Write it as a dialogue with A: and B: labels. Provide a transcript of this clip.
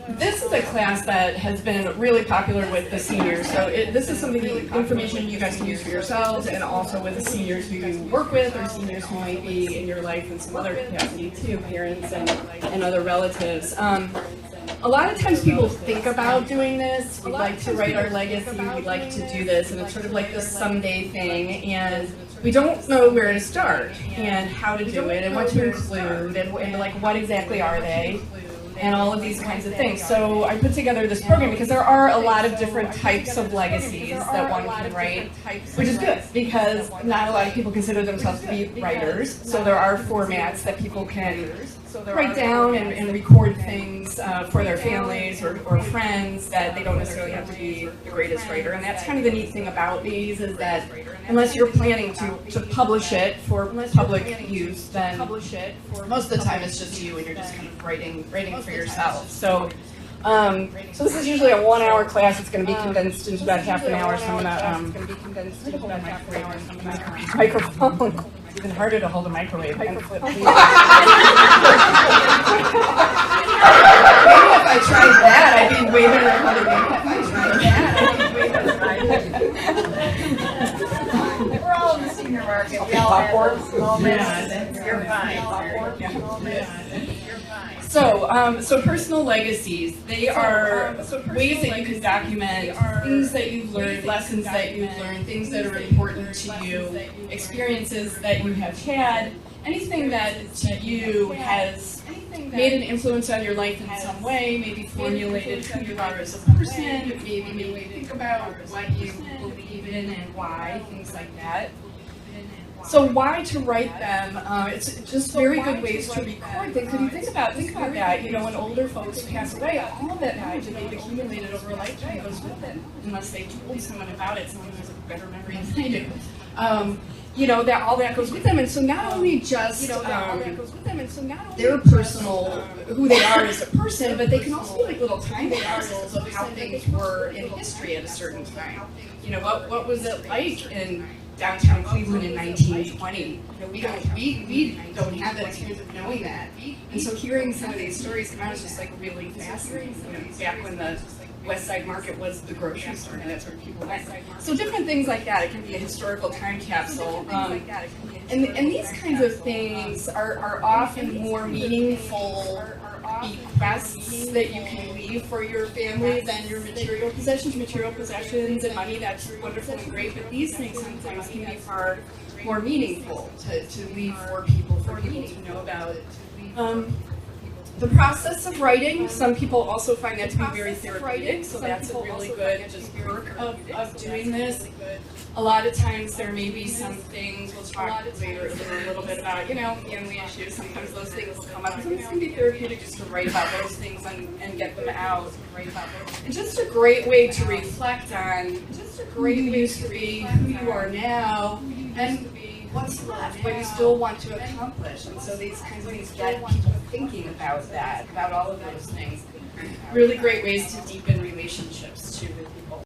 A: This is a class that has been really popular with the seniors. So this is something, information you guys can use for yourselves, and also with the seniors who you work with, or seniors who might be in your life in some other capacity too, parents and other relatives. A lot of times people think about doing this. We like to write our legacy, we like to do this, and it's sort of like this someday thing, and we don't know where to start, and how to do it, and what to include, and like what exactly are they, and all of these kinds of things. So I put together this program because there are a lot of different types of legacies that one can write, which is good because not a lot of people consider themselves to be writers. So there are formats that people can write down and record things for their families or friends that they don't necessarily have to be the greatest writer. And that's kind of the neat thing about these, is that unless you're planning to publish it for public use, then most of the time it's just you and you're just kind of writing for yourself. So so this is usually a 1 hour class. It's going to be condensed into about half an hour. So I'm going to hold a microphone. It's even harder to hold a microwave. Maybe if I tried that, I'd be way better at holding it.
B: We're all in the senior market. We all have moments. You're fine.
A: So personal legacies, they are ways that you can document things that you've learned, lessons that you've learned, things that are important to you, experiences that you have had, anything that to you has made an influence on your life in some way, maybe formulated who you are as a person, maybe made you think about what you believe in and why, things like that. So why to write them? It's just very good ways to record things. If you think about that, you know, when older folks pass away, all of that knowledge that they've accumulated over a lifetime goes with them, unless they told someone about it, someone who has a better memory than they do. You know, that all that goes with them, and so not only just their personal, who they are as a person, but they can also be like little time capsules of how things were in history at a certain time. You know, what was it like in downtown Cleveland in 1920? You know, we don't have that experience of knowing that, and so hearing some of these stories come out is just like really fascinating. You know, back when the West Side Market was the grocery store, and that's where people went. So different things like that. It can be a historical time capsule. And these kinds of things are often more meaningful bequests that you can leave for your family than your material possessions. Material possessions and money, that's wonderful and great, but these things sometimes can be far more meaningful to leave for people to know about. The process of writing, some people also find that to be very therapeutic, so that's a really good just perk of doing this. A lot of times there may be some things, we'll talk later a little bit about, you know, family issues, sometimes those things come up. Sometimes it can be therapeutic just to write about those things and get them out. And just a great way to reflect on who you used to be, who you are now, and what's left, what you still want to accomplish. And so these kinds of things get people thinking about that, about all of those things. Really great ways to deepen relationships too with people.